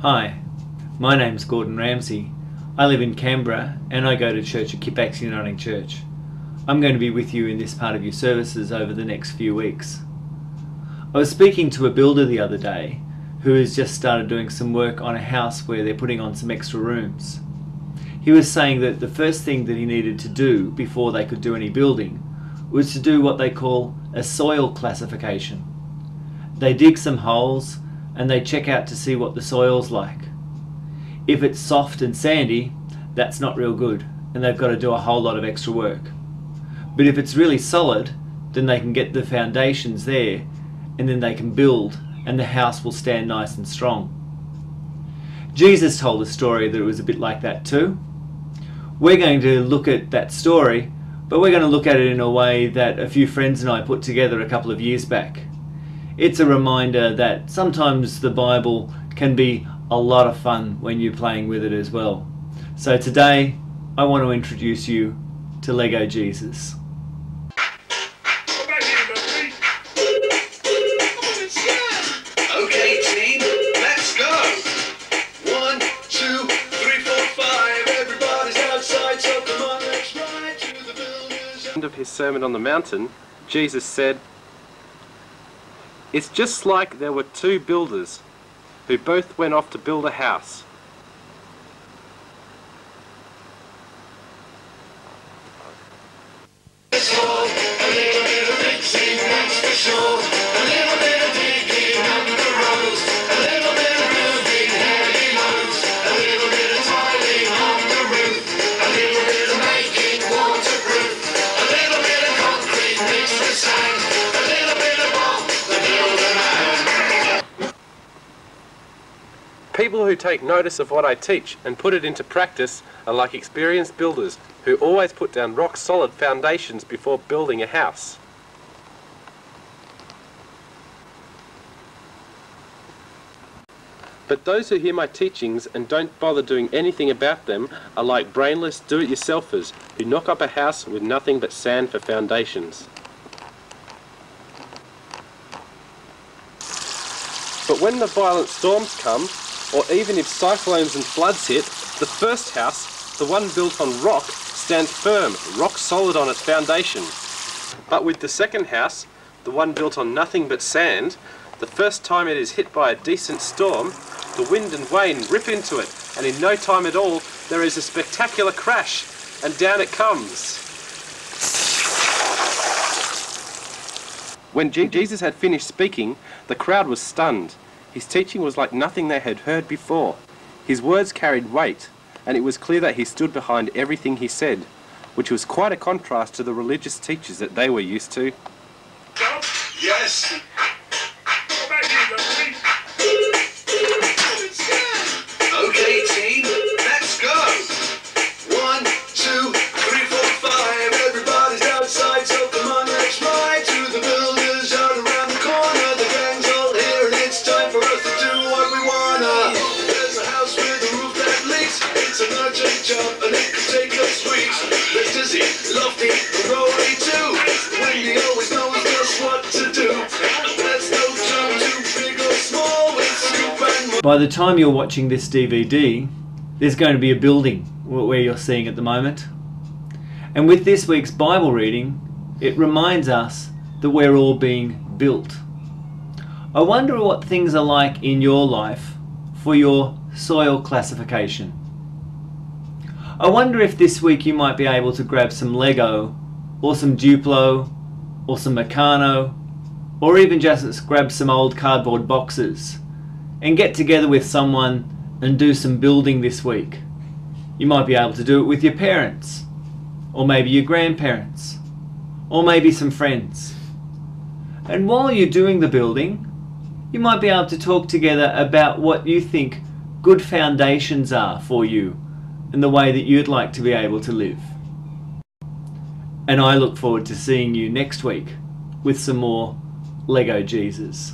Hi, my name's Gordon Ramsey. I live in Canberra and I go to church at Kippax Uniting Church. I'm going to be with you in this part of your services over the next few weeks. I was speaking to a builder the other day who has just started doing some work on a house where they're putting on some extra rooms. He was saying that the first thing that he needed to do before they could do any building was to do what they call a soil classification. They dig some holes and they check out to see what the soil's like. If it's soft and sandy, that's not real good and they've got to do a whole lot of extra work. But if it's really solid, then they can get the foundations there and then they can build and the house will stand nice and strong. Jesus told a story that it was a bit like that too. We're going to look at that story, but we're going to look at it in a way that a few friends and I put together a couple of years back. It's a reminder that sometimes the Bible can be a lot of fun when you're playing with it as well. So today I want to introduce you to Lego Jesus. Okay team, let's go! 1, 2, 3, 4, 5, everybody's outside, so come on, let's ride to the builders. End of his Sermon on the Mountain, Jesus said, "It's just like there were two builders who both went off to build a house. People who take notice of what I teach and put it into practice are like experienced builders who always put down rock-solid foundations before building a house. But those who hear my teachings and don't bother doing anything about them are like brainless do-it-yourselfers who knock up a house with nothing but sand for foundations. But when the violent storms come, or even if cyclones and floods hit, the first house, the one built on rock, stands firm, rock solid on its foundation. But with the second house, the one built on nothing but sand, the first time it is hit by a decent storm, the wind and rain rip into it, and in no time at all, there is a spectacular crash, and down it comes. When Jesus had finished speaking, the crowd was stunned. His teaching was like nothing they had heard before. His words carried weight, and it was clear that he stood behind everything he said, which was quite a contrast to the religious teachers that they were used to. Yes! Okay team, let's go! 1, 2, 3, 4, 5, everybody's outside, so come on, let's ride to the builders out around the corner. The gang's all here and it's time for us to do what we wanna. There's a house with a roof that leaks, it's an urgent job and it could take us weeks. There's Dizzy, Lofty, and Rolly too. Wendy always knows just what to do. There's no time too big or small with Scoop and By the time you're watching this DVD, there's going to be a building where you're seeing at the moment. And with this week's Bible reading, it reminds us that we're all being built. I wonder what things are like in your life for your soil classification. I wonder if this week you might be able to grab some Lego or some Duplo or some Meccano or even just grab some old cardboard boxes and get together with someone and do some building this week. You might be able to do it with your parents, or maybe your grandparents, or maybe some friends. And while you're doing the building, you might be able to talk together about what you think good foundations are for you and the way that you'd like to be able to live. And I look forward to seeing you next week with some more Lego Jesus.